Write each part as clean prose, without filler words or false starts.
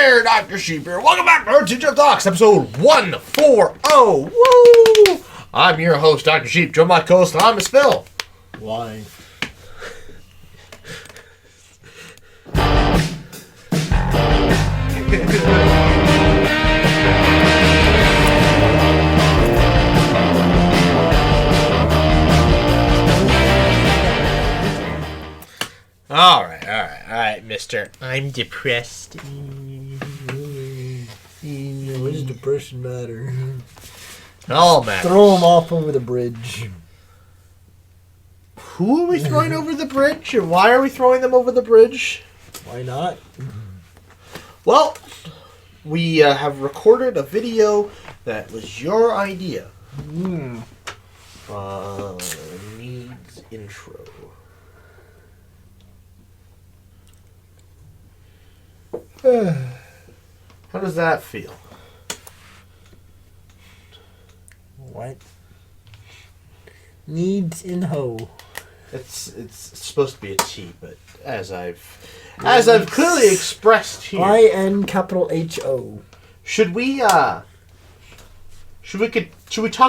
there, Dr. Sheep here. Welcome back to our TGIF Talks, episode 140. Woo! I'm your host, Dr. Sheep. Join my co-host, Thomas Phil. Why? All right, mister. I'm depressed. What does depression matter? Oh, man. Throw him off over the bridge. Who are we throwing over the bridge, and why are we throwing them over the bridge? Why not? Well, we have recorded a video that was your idea. Needs intro. How does that feel? What? Needs in hoe. It's supposed to be a T, but as I've clearly expressed here, I-N capital H-O. should we talk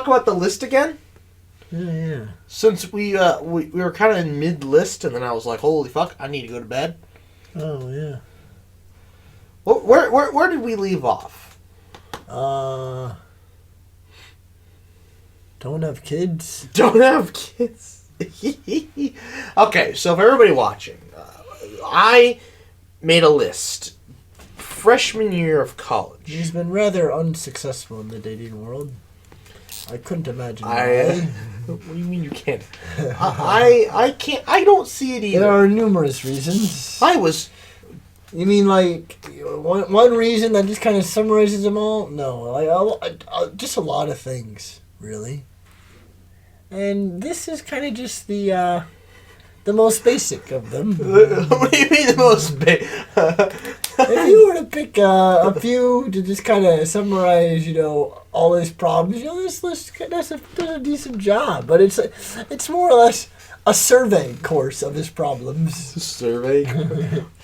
about the list again? Yeah. Since we were kind of in mid list, and then I was like, holy fuck, I need to go to bed. Oh, yeah. Where did we leave off? Don't have kids. Don't have kids. Okay, so for everybody watching, I made a list. Freshman year of college. He's been rather unsuccessful in the dating world. I couldn't imagine why. What do you mean you can't? I can't. I don't see it either. There are numerous reasons. You mean like one reason that just kind of summarizes them all? No, just a lot of things, really. And this is kind of just the most basic of them. What do you mean the most basic? If you were to pick a few to just kind of summarize, all his problems, this list does a decent job. But it's more or less a survey course of his problems. Survey?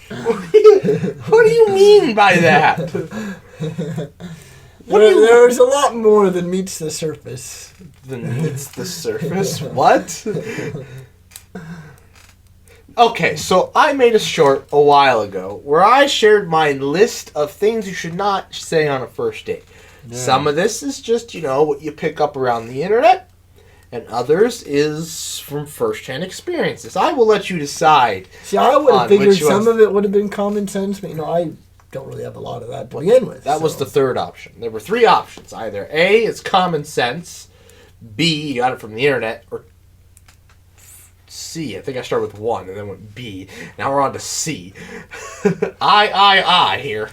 What do you mean by that? There's a lot more than meets the surface. Than meets the surface? What? Okay, so I made a short a while ago where I shared my list of things you should not say on a first date. Yeah. Some of this is just, what you pick up around the internet, and others is from first-hand experiences. I will let you decide. See, I would have figured some of it would have been common sense, but, I don't really have a lot of that to begin with. That was the third option. There were three options. Either A, it's common sense, B, you got it from the internet, or C. I think I started with 1 and then went B. Now we're on to C. I here.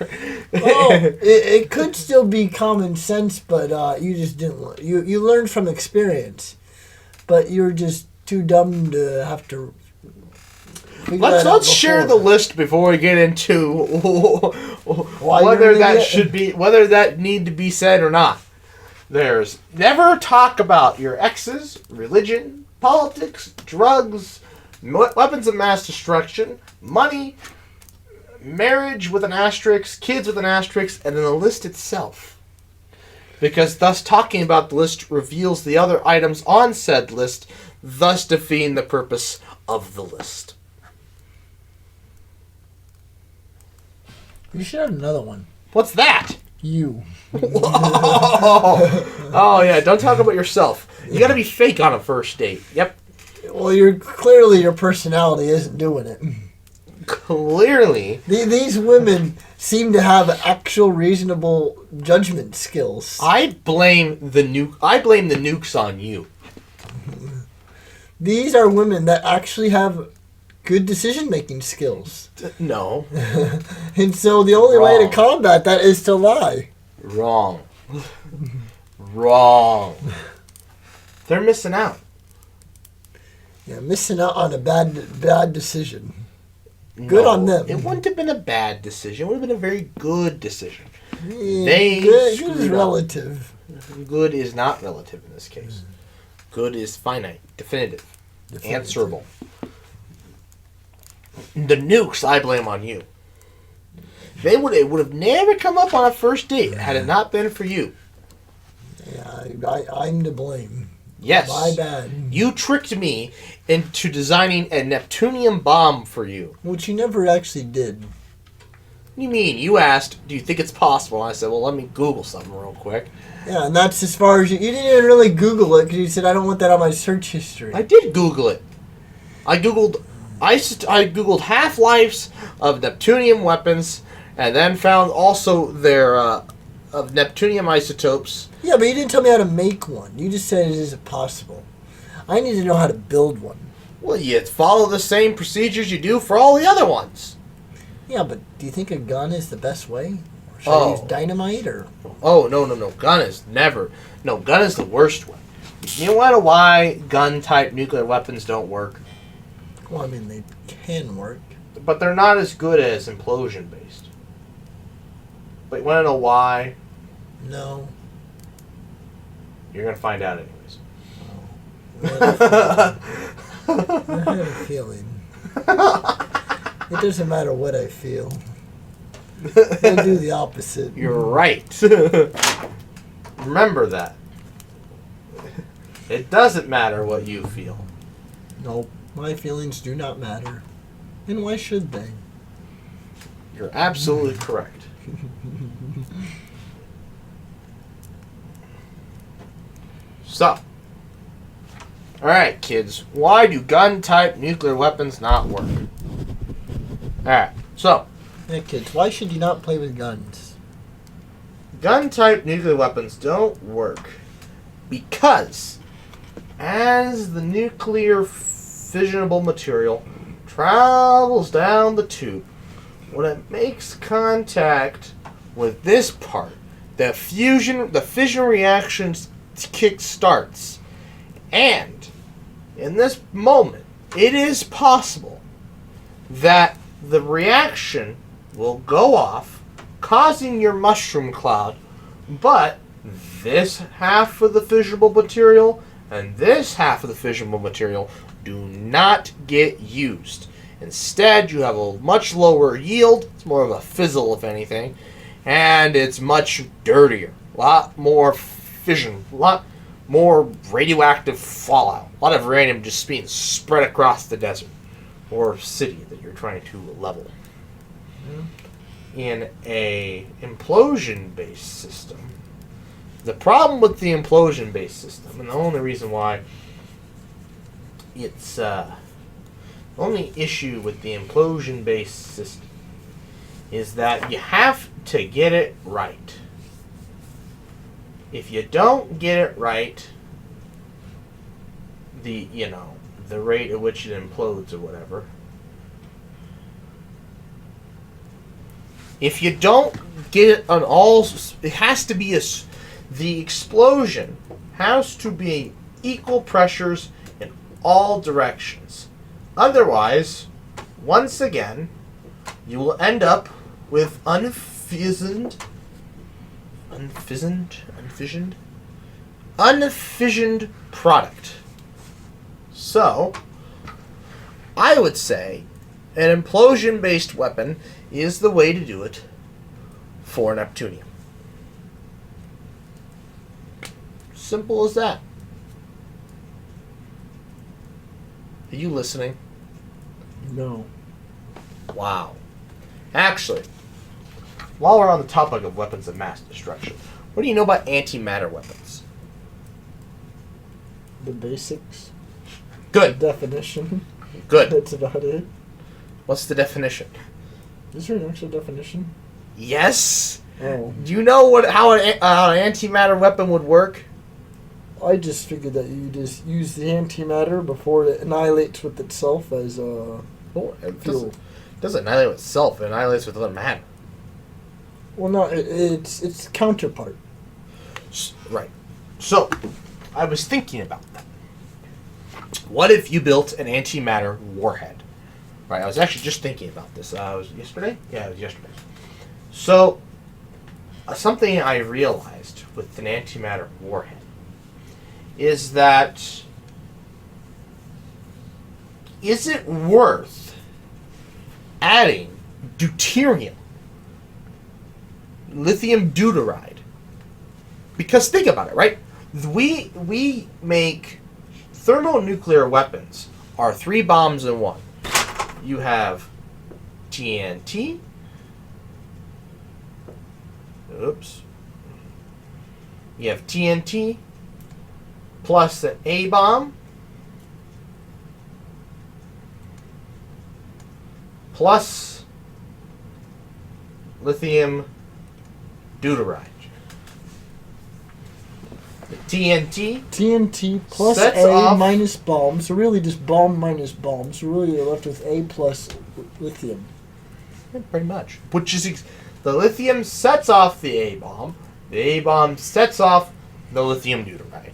Well, it could still be common sense, but you just didn't. You learned from experience, but you're just too dumb to have to. Let's share the list before we get into whether that need to be said or not. There's never talk about your exes, religion, politics, drugs, weapons of mass destruction, money, marriage with an asterisk, kids with an asterisk, and then the list itself. Because thus talking about the list reveals the other items on said list, thus defeating the purpose of the list. You should have another one. What's that? You. Oh, yeah, don't talk about yourself. You gotta be fake on a first date. Yep. Well, clearly your personality isn't doing it. Clearly. These women seem to have actual reasonable judgment skills. I blame the nukes on you. These are women that actually have good decision-making skills. No. And so the only way to combat that is to lie. Wrong. They're missing out. Yeah, missing out on a bad decision. Good on them. It wouldn't have been a bad decision. It would have been a very good decision. Yeah, good is relative. Good is not relative in this case. Good is finite, definitive. Answerable. The nukes I blame on you. It would have never come up on a first date had it not been for you. Yeah, I'm to blame. Yes. My bad. You tricked me into designing a Neptunium bomb for you. Which you never actually did. What do you mean? You asked, do you think it's possible? And I said, well, let me Google something real quick. Yeah, and that's as far as you didn't even really Google it because you said, I don't want that on my search history. I did Google it. I Googled half-lives of Neptunium weapons and then found also their of Neptunium isotopes. Yeah, but you didn't tell me how to make one. You just said it isn't possible. I need to know how to build one. Well, you follow the same procedures you do for all the other ones. Yeah, but do you think a gun is the best way? Or should I use dynamite or? Oh, no. Gun is never. No, gun is the worst way. You know why gun-type nuclear weapons don't work? Well, I mean, they can work. But they're not as good as implosion-based. But you want to know why? No. You're going to find out anyways. I have a feeling. It doesn't matter what I feel. I do the opposite. You're right. Remember that. It doesn't matter what you feel. Nope. My feelings do not matter. And why should they? You're absolutely correct. So, alright kids, why do gun-type nuclear weapons not work? Alright, so. Yeah, kids, why should you not play with guns? Gun-type nuclear weapons don't work because as the nuclear fissionable material travels down the tube, when it makes contact with this part, the fission reaction kick starts. And in this moment, it is possible that the reaction will go off, causing your mushroom cloud, but this half of the fissionable material and this half of the fissionable material do not get used. Instead, you have a much lower yield. It's more of a fizzle, if anything, and it's much dirtier. A lot more fission, a lot more radioactive fallout. A lot of uranium just being spread across the desert or city that you're trying to level. In a implosion-based system, the problem with the implosion-based system, and the only reason why it's only issue with the implosion-based system is that you have to get it right. If you don't get it right, the rate at which it implodes or whatever. If you don't get it on all, it has to be the explosion has to be equal pressures in all directions. Otherwise, once again, you will end up with unfissioned product. So, I would say an implosion-based weapon is the way to do it for Neptunium. Simple as that. Are you listening? No. Wow. Actually, while we're on the topic of weapons of mass destruction, what do you know about antimatter weapons? The basics. Good. The definition. Good. That's about it. What's the definition? Is there an actual definition? Yes. Oh. Do you know how an antimatter weapon would work? I just figured that you just use the antimatter before it annihilates with itself as a fuel. It doesn't annihilate with itself. It annihilates with other matter. Well, no, it's counterpart. Right. So, I was thinking about that. What if you built an antimatter warhead? Right, I was actually just thinking about this. Was it yesterday? Yeah, it was yesterday. So, something I realized with an antimatter warhead is that is it worth adding deuterium lithium deuteride. Because think about it, right? We make thermonuclear weapons are 3 bombs in one. You have TNT. Oops. You have TNT plus an A bomb plus lithium deuteride. The TNT plus A minus bomb. So really just bomb minus bomb. So really you're left with A plus lithium. Yeah, pretty much. Which is the lithium sets off the A bomb. The A bomb sets off the lithium deuteride.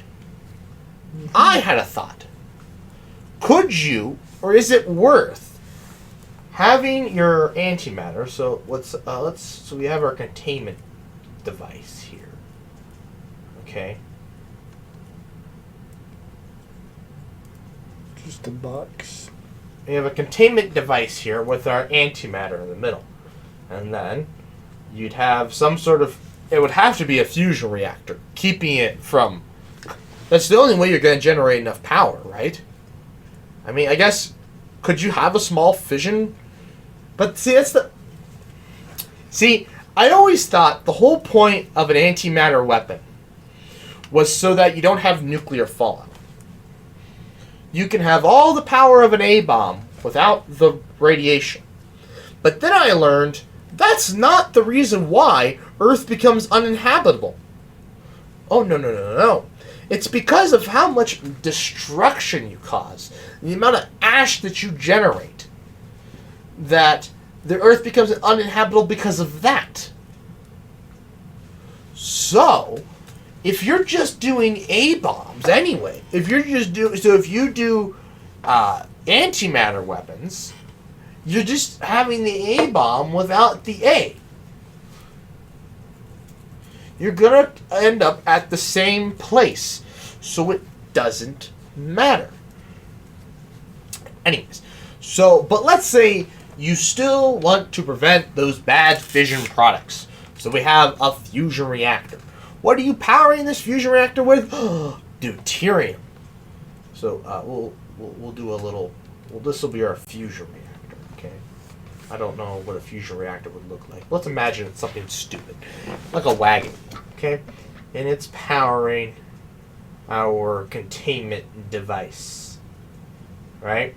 Mm-hmm. I had a thought. Could you, or is it worth having your antimatter? So so we have our containment device here. Okay. Just a box. We have a containment device here with our antimatter in the middle. And then you'd have some sort of... It would have to be a fusion reactor, keeping it from... That's the only way you're going to generate enough power, right? I mean, I guess... Could you have a small fission? But see, that's the... See, I always thought the whole point of an antimatter weapon was so that you don't have nuclear fallout. You can have all the power of an A-bomb without the radiation. But then I learned that's not the reason why Earth becomes uninhabitable. Oh, no. It's because of how much destruction you cause, the amount of ash that you generate, that the Earth becomes uninhabitable because of that. So... if you're just doing A-bombs anyway, if you do antimatter weapons, you're just having the A-bomb without the A. You're going to end up at the same place, so it doesn't matter. Anyways, but let's say you still want to prevent those bad fission products. So we have a fusion reactor. What are you powering this fusion reactor with? Deuterium. So we'll do a little. Well, this will be our fusion reactor. Okay. I don't know what a fusion reactor would look like. Let's imagine it's something stupid, like a wagon. Okay, and it's powering our containment device. Right.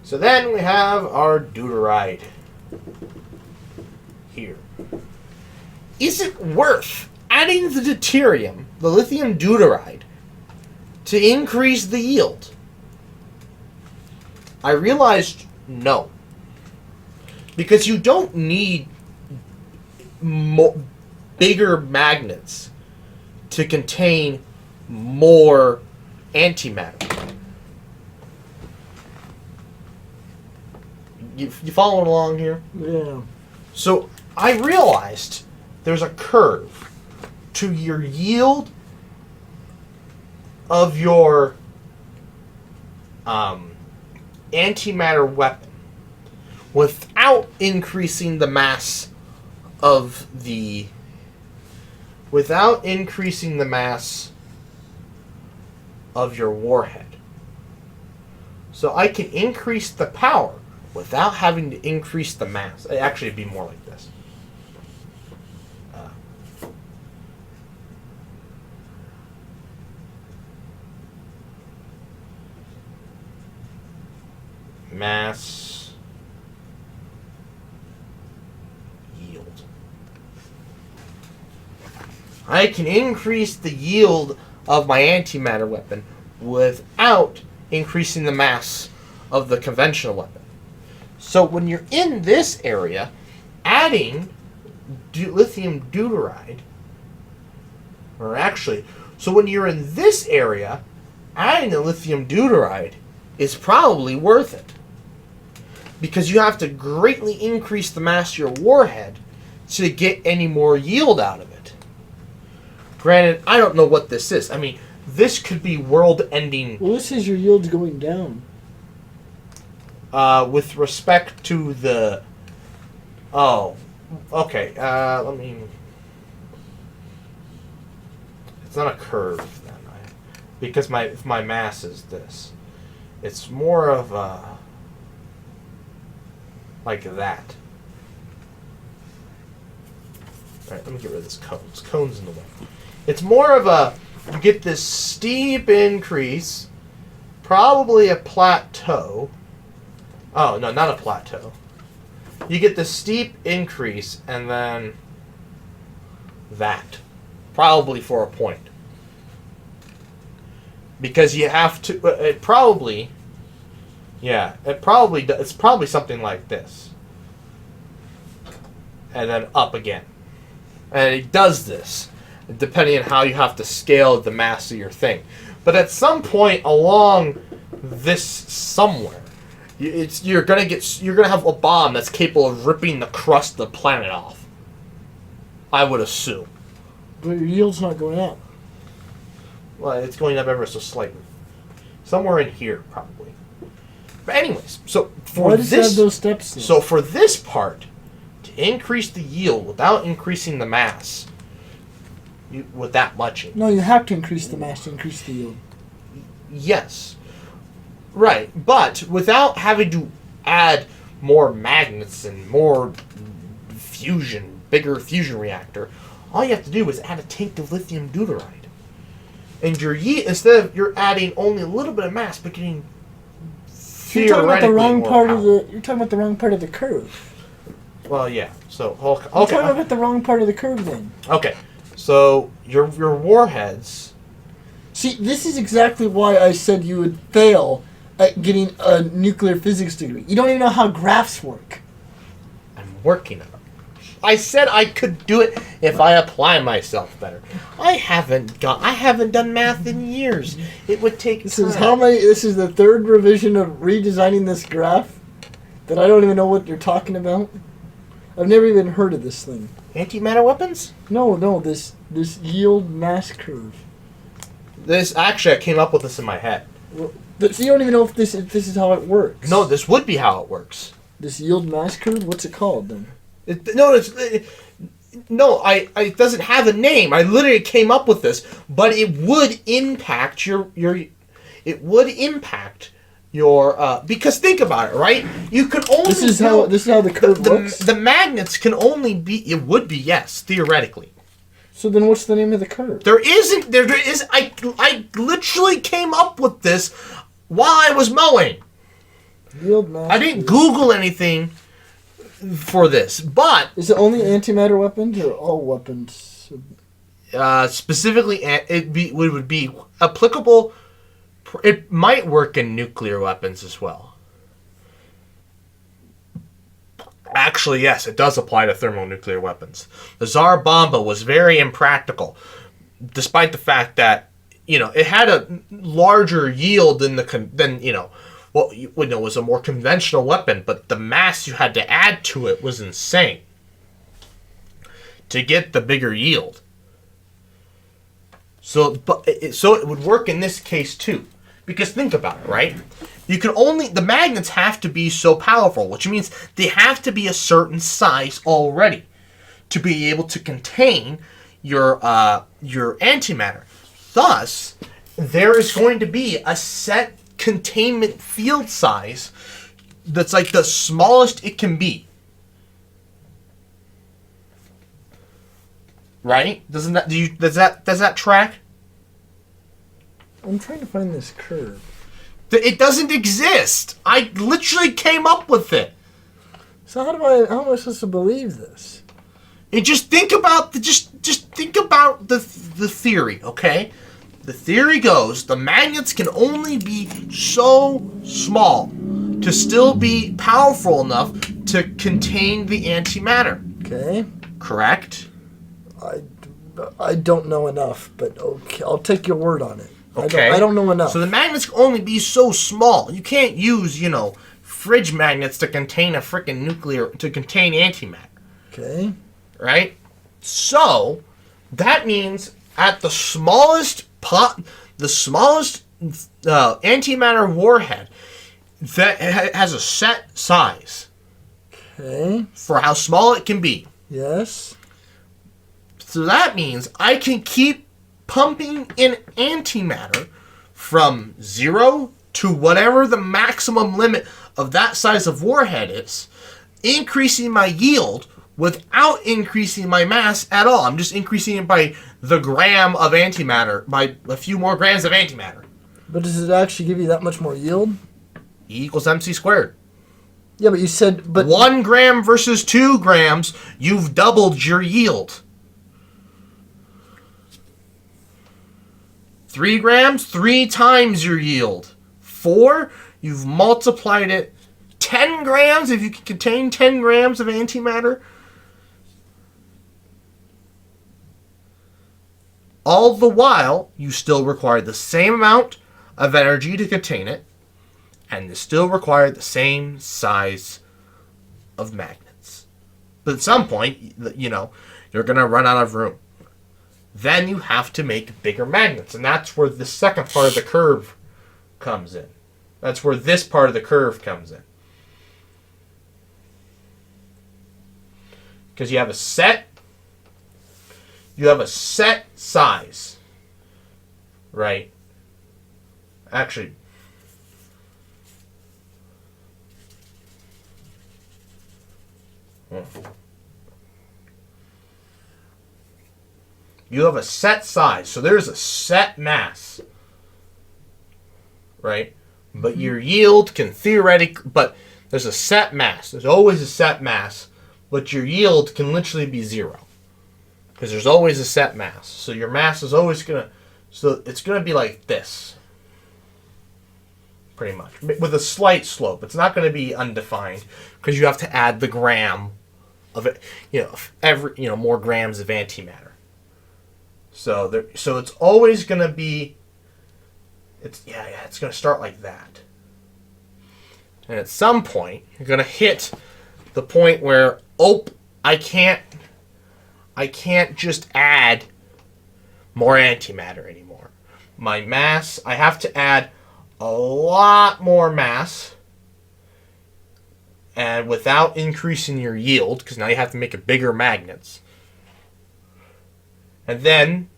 So then we have our deuteride here. Is it worth adding the deuterium, the lithium deuteride, to increase the yield? I realized no. Because you don't need bigger magnets to contain more antimatter. You following along here? Yeah. So I realized there's a curve to your yield of your antimatter weapon without increasing the mass of the your warhead. So I can increase the power without having to increase the mass. Actually, it'd be more like this. Mass yield. I can increase the yield of my antimatter weapon without increasing the mass of the conventional weapon. So when you're in this area, adding lithium deuteride, so when you're in this area, adding the lithium deuteride is probably worth it. Because you have to greatly increase the mass of your warhead to get any more yield out of it. Granted, I don't know what this is. I mean, this could be world-ending. Well, this is your yield's going down. With respect to the... Oh, Okay, let me... It's not a curve, then. Because if my mass is this. It's more of a... like that. Alright, let me get rid of this cone. This cone's in the way. It's more of a... You get this steep increase, probably a plateau. Oh, no, not a plateau. You get this steep increase, and then that. Probably for a point. Because you have to... It probably... Yeah, it's probably something like this. And then up again. And it does this, depending on how you have to scale the mass of your thing. But at some point along this somewhere, you're gonna have a bomb that's capable of ripping the crust of the planet off. I would assume. But your yield's not going up. Well, it's going up ever so slightly. Somewhere in here, probably. But anyways, so for Why does it have those steps then? So for this part, to increase the yield without increasing the mass, with that much. No, you have to increase the mass to increase the yield. Yes. Right, but without having to add more magnets and more bigger fusion reactor, all you have to do is add a tank of lithium deuteride. And your instead of you're adding only a little bit of mass, but getting You're talking about the wrong part power. of the. You're talking about the wrong part of the curve. Well, yeah. So You're talking about the wrong part of the curve, then. Okay. So your warheads. See, this is exactly why I said you would fail at getting a nuclear physics degree. You don't even know how graphs work. I'm working on it. I said I could do it if I apply myself better. I haven't done math in years. It would take This time. This is the third revision of redesigning this graph that I don't even know what you're talking about. I've never even heard of this thing. Antimatter weapons? No, this yield mass curve. I came up with this in my head. Well, so you don't even know if this is how it works. No, this would be how it works. This yield mass curve? What's it called then? It doesn't have a name. I literally came up with this, but it would impact because think about it, right? You could only This is how the curve looks. The magnets can only be. It would be, yes, theoretically. So then, what's the name of the curve? There isn't. There is. I literally came up with this while I was mowing. Yield mass. I didn't Google anything for this, but Is it only antimatter weapons or all weapons? specifically, it would be applicable. It might work in nuclear weapons as well. Actually, yes, it does apply to thermonuclear weapons. The Tsar Bomba was very impractical, despite the fact that it had a larger yield than was a more conventional weapon, but the mass you had to add to it was insane to get the bigger yield. So it would work in this case too, because think about it, right? The magnets have to be so powerful, which means they have to be a certain size already to be able to contain your antimatter. Thus, there is going to be a set containment field size that's like the smallest it can be. Right? Does that track? I'm trying to find this curve. It doesn't exist. I literally came up with it. So how am I supposed to believe this? And just think about the theory, okay? The theory goes the magnets can only be so small to still be powerful enough to contain the antimatter. Okay. Correct? I don't know enough, but okay, I'll take your word on it. Okay. I don't know enough. So the magnets can only be so small. You can't use, fridge magnets to contain to contain antimatter. Okay. Right? So that means at the smallest antimatter warhead that has a set size. Okay. For how small it can be. Yes. So that means I can keep pumping in antimatter from 0 to whatever the maximum limit of that size of warhead is, increasing my yield without increasing my mass at all. I'm just increasing it by the gram of antimatter, by a few more grams of antimatter. But does it actually give you that much more yield? E equals mc squared. Yeah, but you said... 1 gram versus 2 grams, you've doubled your yield. 3 grams, 3 times your yield. 4, you've multiplied it. 10 grams, if you can contain 10 grams of antimatter. All the while, you still require the same amount of energy to contain it, and you still require the same size of magnets. But at some point, you're going to run out of room. Then you have to make bigger magnets, and that's where the second part of the curve comes in. That's where this part of the curve comes in. Because you have a set size, right? Actually, you have a set size, so there's a set mass, right? But your yield can theoretically, but there's a set mass. There's always a set mass, but your yield can literally be 0. Because there's always a set mass. So your mass is always it's going to be like this. Pretty much. With a slight slope. It's not going to be undefined, because you have to add the gram of it, more grams of antimatter. So it's always going to be, it's going to start like that. And at some point, you're going to hit the point where, I can't just add more antimatter anymore. My mass, I have to add a lot more mass, and without increasing your yield, because now you have to make bigger magnets. And then,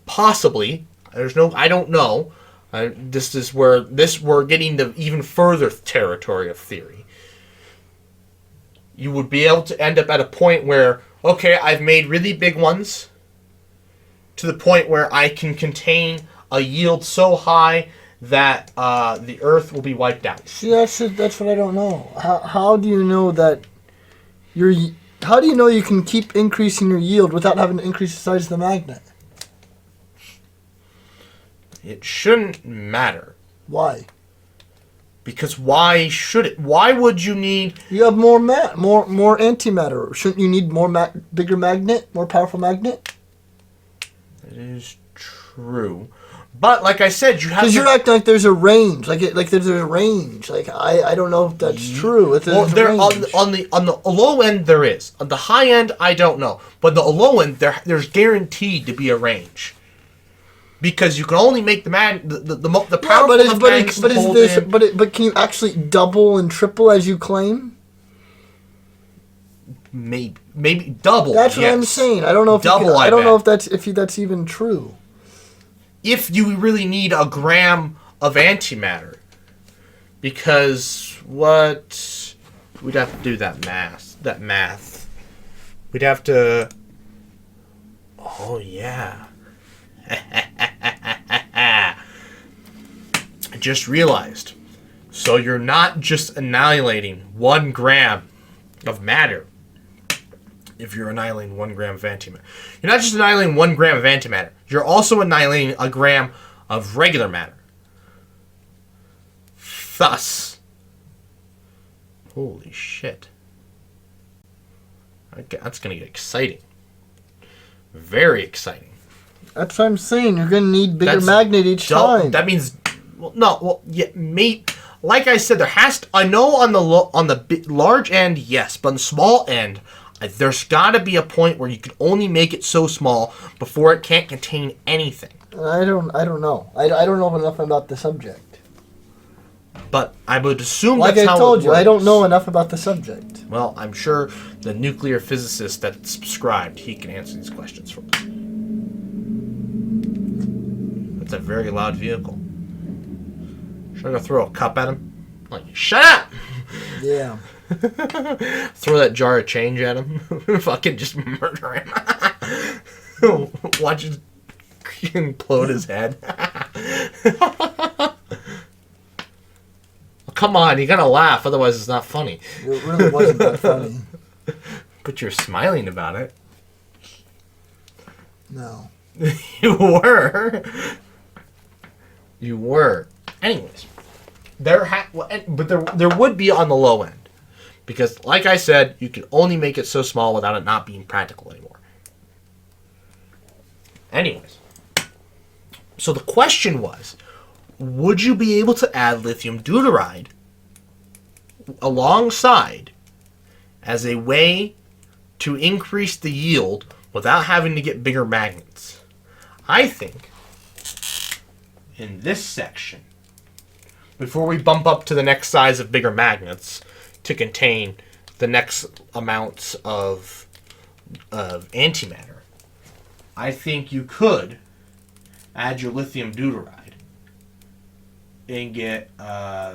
possibly, I don't know, this is where we're getting to even further territory of theory. You would be able to end up at a point where, okay, I've made really big ones, to the point where I can contain a yield so high that the Earth will be wiped out. See, that's what I don't know. How do you know that how do you know you can keep increasing your yield without having to increase the size of the magnet? It shouldn't matter. Why? Because why should it? Why would you need... You have more antimatter. Shouldn't you need bigger magnet, more powerful magnet? It is true. But like I said, you have to... Because you're acting like there's a range. Like there's a range. Like I don't know if that's true. If well, there on the low end there is. On the high end, I don't know. But the low end, there's guaranteed to be a range. Because you can only make the powerful magnets but can you actually double and triple as you claim? Maybe double. That's what I'm saying. I don't know if I don't know if that's even true. If you really need a gram of antimatter, because we'd have to do that math. We'd have to. Oh yeah. I just realized. So you're not just annihilating 1 gram of matter. If you're annihilating 1 gram of antimatter, you're not just annihilating 1 gram of antimatter. You're also annihilating a gram of regular matter. Thus, holy shit. That's gonna get exciting. Very exciting. That's what I'm saying. You're going to need bigger magnet each time. That means, like I said, there has to. I know on the large end, yes, but on the small end, there's got to be a point where you can only make it so small before it can't contain anything. I don't know. I don't know enough about the subject. But I would assume like that's how it works. Like I told you, I don't know enough about the subject. Well, I'm sure the nuclear physicist that's subscribed, he can answer these questions for us. That's a very loud vehicle. Should I go throw a cup at him? Like, shut up! Yeah. Throw that jar of change at him. Fucking just murder him. Watch it implode his head. Come on, you gotta laugh, otherwise it's not funny. It really wasn't that funny. But you're smiling about it. No. You were. You were. Anyways, but there would be on the low end. Because, like I said, you can only make it so small without it not being practical anymore. Anyways. So the question was, would you be able to add lithium deuteride alongside as a way to increase the yield without having to get bigger magnets? I think in this section, before we bump up to the next size of bigger magnets to contain the next amounts of antimatter, I think you could add your lithium deuteride and get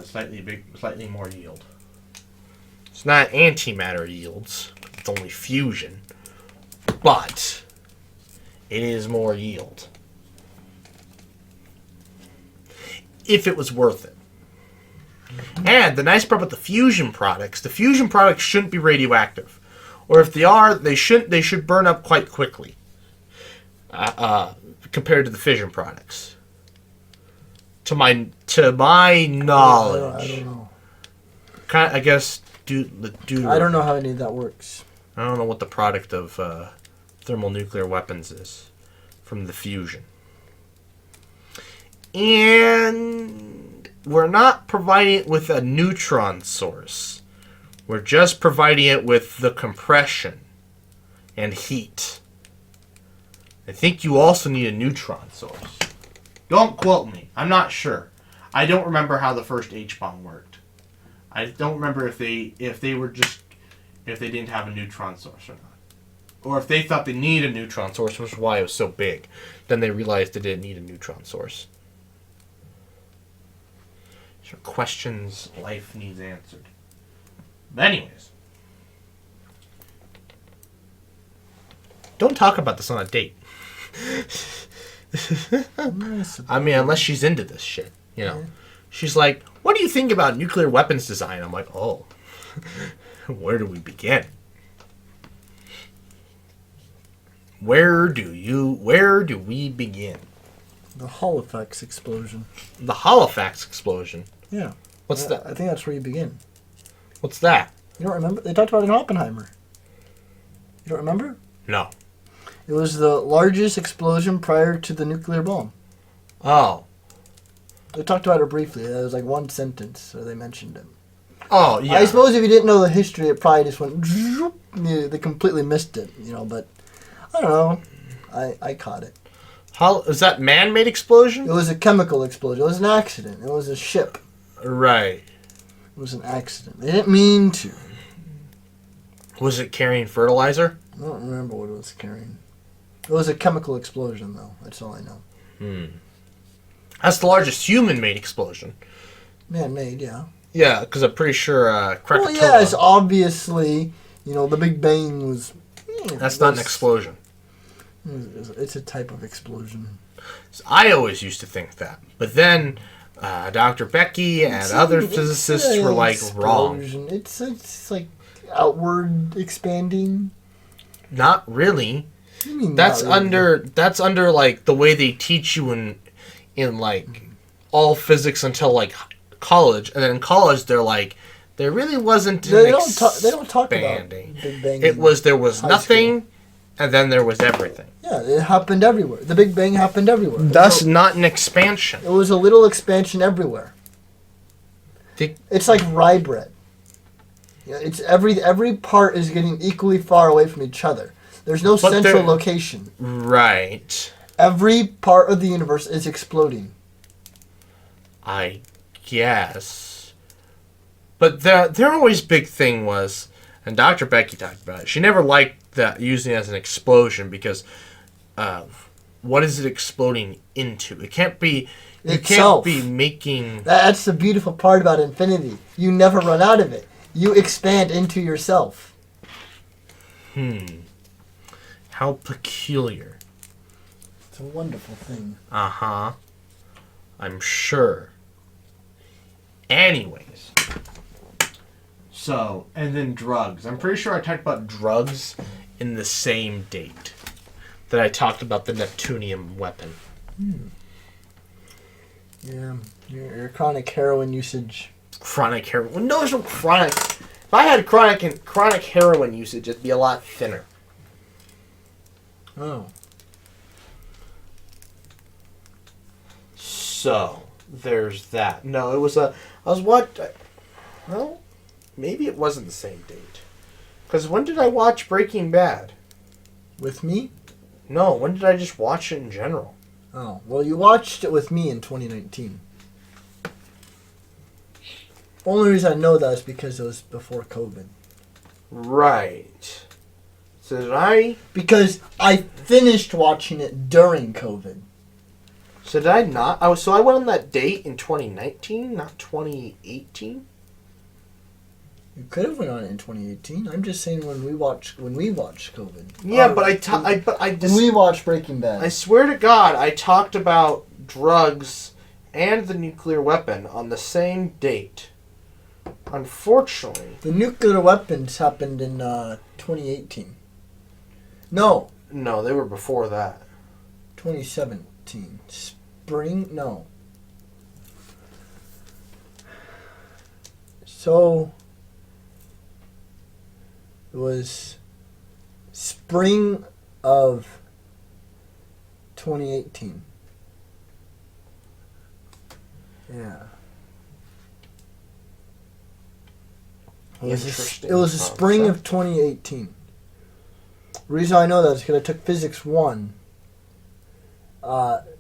slightly more yield. It's not antimatter yields, it's only fusion, but it is more yield. If it was worth it. And the nice part about the fusion products shouldn't be radioactive. Or if they are, they should burn up quite quickly. Compared to the fission products. To my knowledge. I don't know. I guess I don't know how any of that works. I don't know what the product of thermonuclear weapons is from the fusion. And we're not providing it with a neutron source. We're just providing it with the compression and heat. I think you also need a neutron source. Don't quote me. I'm not sure. I don't remember how the first H-bomb worked. I don't remember if they didn't have a neutron source or not. Or if they thought they needed a neutron source, which is why it was so big. Then they realized they didn't need a neutron source. These are questions life needs answered. But anyways. Don't talk about this on a date. I mean, unless she's into this shit, you know. Yeah. She's like, what do you think about nuclear weapons design? I'm like, oh, where do we begin? Where do we begin? The Halifax explosion. The Halifax explosion? Yeah. What's that? I think that's where you begin. What's that? You don't remember? They talked about it in Oppenheimer. You don't remember? No. It was the largest explosion prior to the nuclear bomb. Oh. They talked about it briefly. It was like one sentence, so they mentioned it. Oh, yeah. I suppose if you didn't know the history, it probably just went... They completely missed it, you know, but... I don't know. I caught it. Is that man-made explosion? It was a chemical explosion. It was an accident. It was a ship. Right. It was an accident. They didn't mean to. Was it carrying fertilizer? I don't remember what it was carrying. It was a chemical explosion, though. That's all I know. That's the largest human-made explosion. Man-made, yeah. Yeah, because I'm pretty sure Krakatoa... Well, yeah, it's obviously, you know, the Big Bang was... That's not an explosion. It's a type of explosion. So I always used to think that. But then Dr. Becky and other physicists were like, wrong. It's like outward expanding. Not really. What do you mean that's not really? That's under like the way they teach you in like all physics until like college, and then in college they're like there really wasn't they don't talk about Big Bang. There was nothing school. And then there was everything. Yeah, it happened everywhere. The Big Bang happened everywhere. Thus not an expansion. It was a little expansion everywhere. It's like rye bread. Yeah, it's every part is getting equally far away from each other. There's no central location. Right. Every part of the universe is exploding. I guess. But their always big thing was, and Dr. Becky talked about it, she never liked that using it as an explosion because what is it exploding into? It can't be... You can't be making... That's the beautiful part about infinity. You never run out of it. You expand into yourself. How peculiar. It's a wonderful thing. Uh-huh. I'm sure. Anyways. So, and then drugs. I'm pretty sure I talked about drugs in the same date that I talked about the Neptunium weapon. Yeah, your chronic heroin usage. Chronic heroin. Well, no, there's no chronic. If I had chronic heroin usage, it'd be a lot thinner. Oh. So, there's that. No, it was I was well, maybe it wasn't the same date. Because when did I watch Breaking Bad? With me? No, when did I just watch it in general? Oh, well, you watched it with me in 2019. Only reason I know that is because it was before COVID. Right. So did I... Because I finished watching it during COVID. So did I not? So I went on that date in 2019, not 2018? You could have went on it in 2018. I'm just saying when we watched COVID. Yeah, but when we watched Breaking Bad. I swear to God, I talked about drugs and the nuclear weapon on the same date. Unfortunately. The nuclear weapons happened in 2018. No. No, they were before that. 2017. Spring? No. So... It was spring of 2018. Yeah. It was the spring of 2018. The reason I know that is because I took Physics 1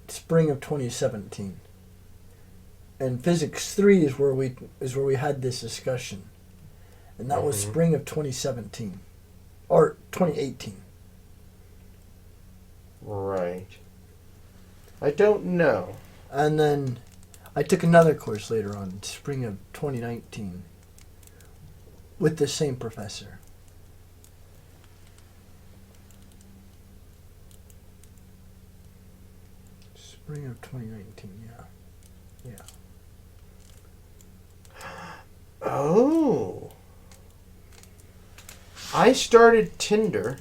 spring of 2017. And Physics 3 is where we had this discussion. And that was spring of 2017. Or 2018. Right. I don't know. And then I took another course later on, spring of 2019. With the same professor. Spring of 2019, yeah. Oh. I started Tinder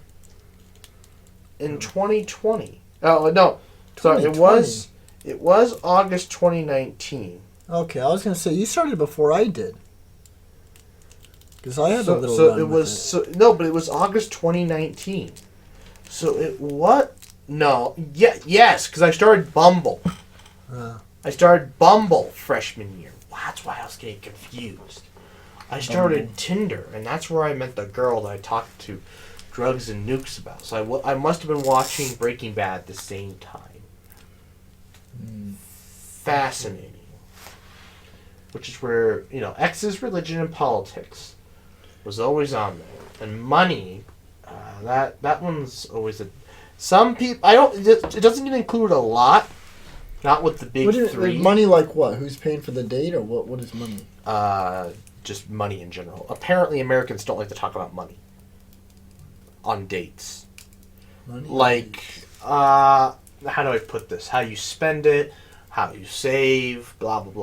in 2020. Oh, no. Sorry, it was August 2019. Okay, I was going to say, you started before I did. Because I had a little run with it. No, but it was August 2019. So it what? No. Yes, because I started Bumble. I started Bumble freshman year. Well, that's why I was getting confused. I started Tinder, and that's where I met the girl that I talked to drugs and nukes about. So I must have been watching Breaking Bad at the same time. Fascinating. Which is where, X's religion and politics was always on there. And money, that one's always some people, it doesn't even include a lot. Not with the big three. Money like what? Who's paying for the date, or what is money? Just money in general. Apparently Americans don't like to talk about money on dates. Money? Like, how do I put this? How you spend it, how you save, blah, blah,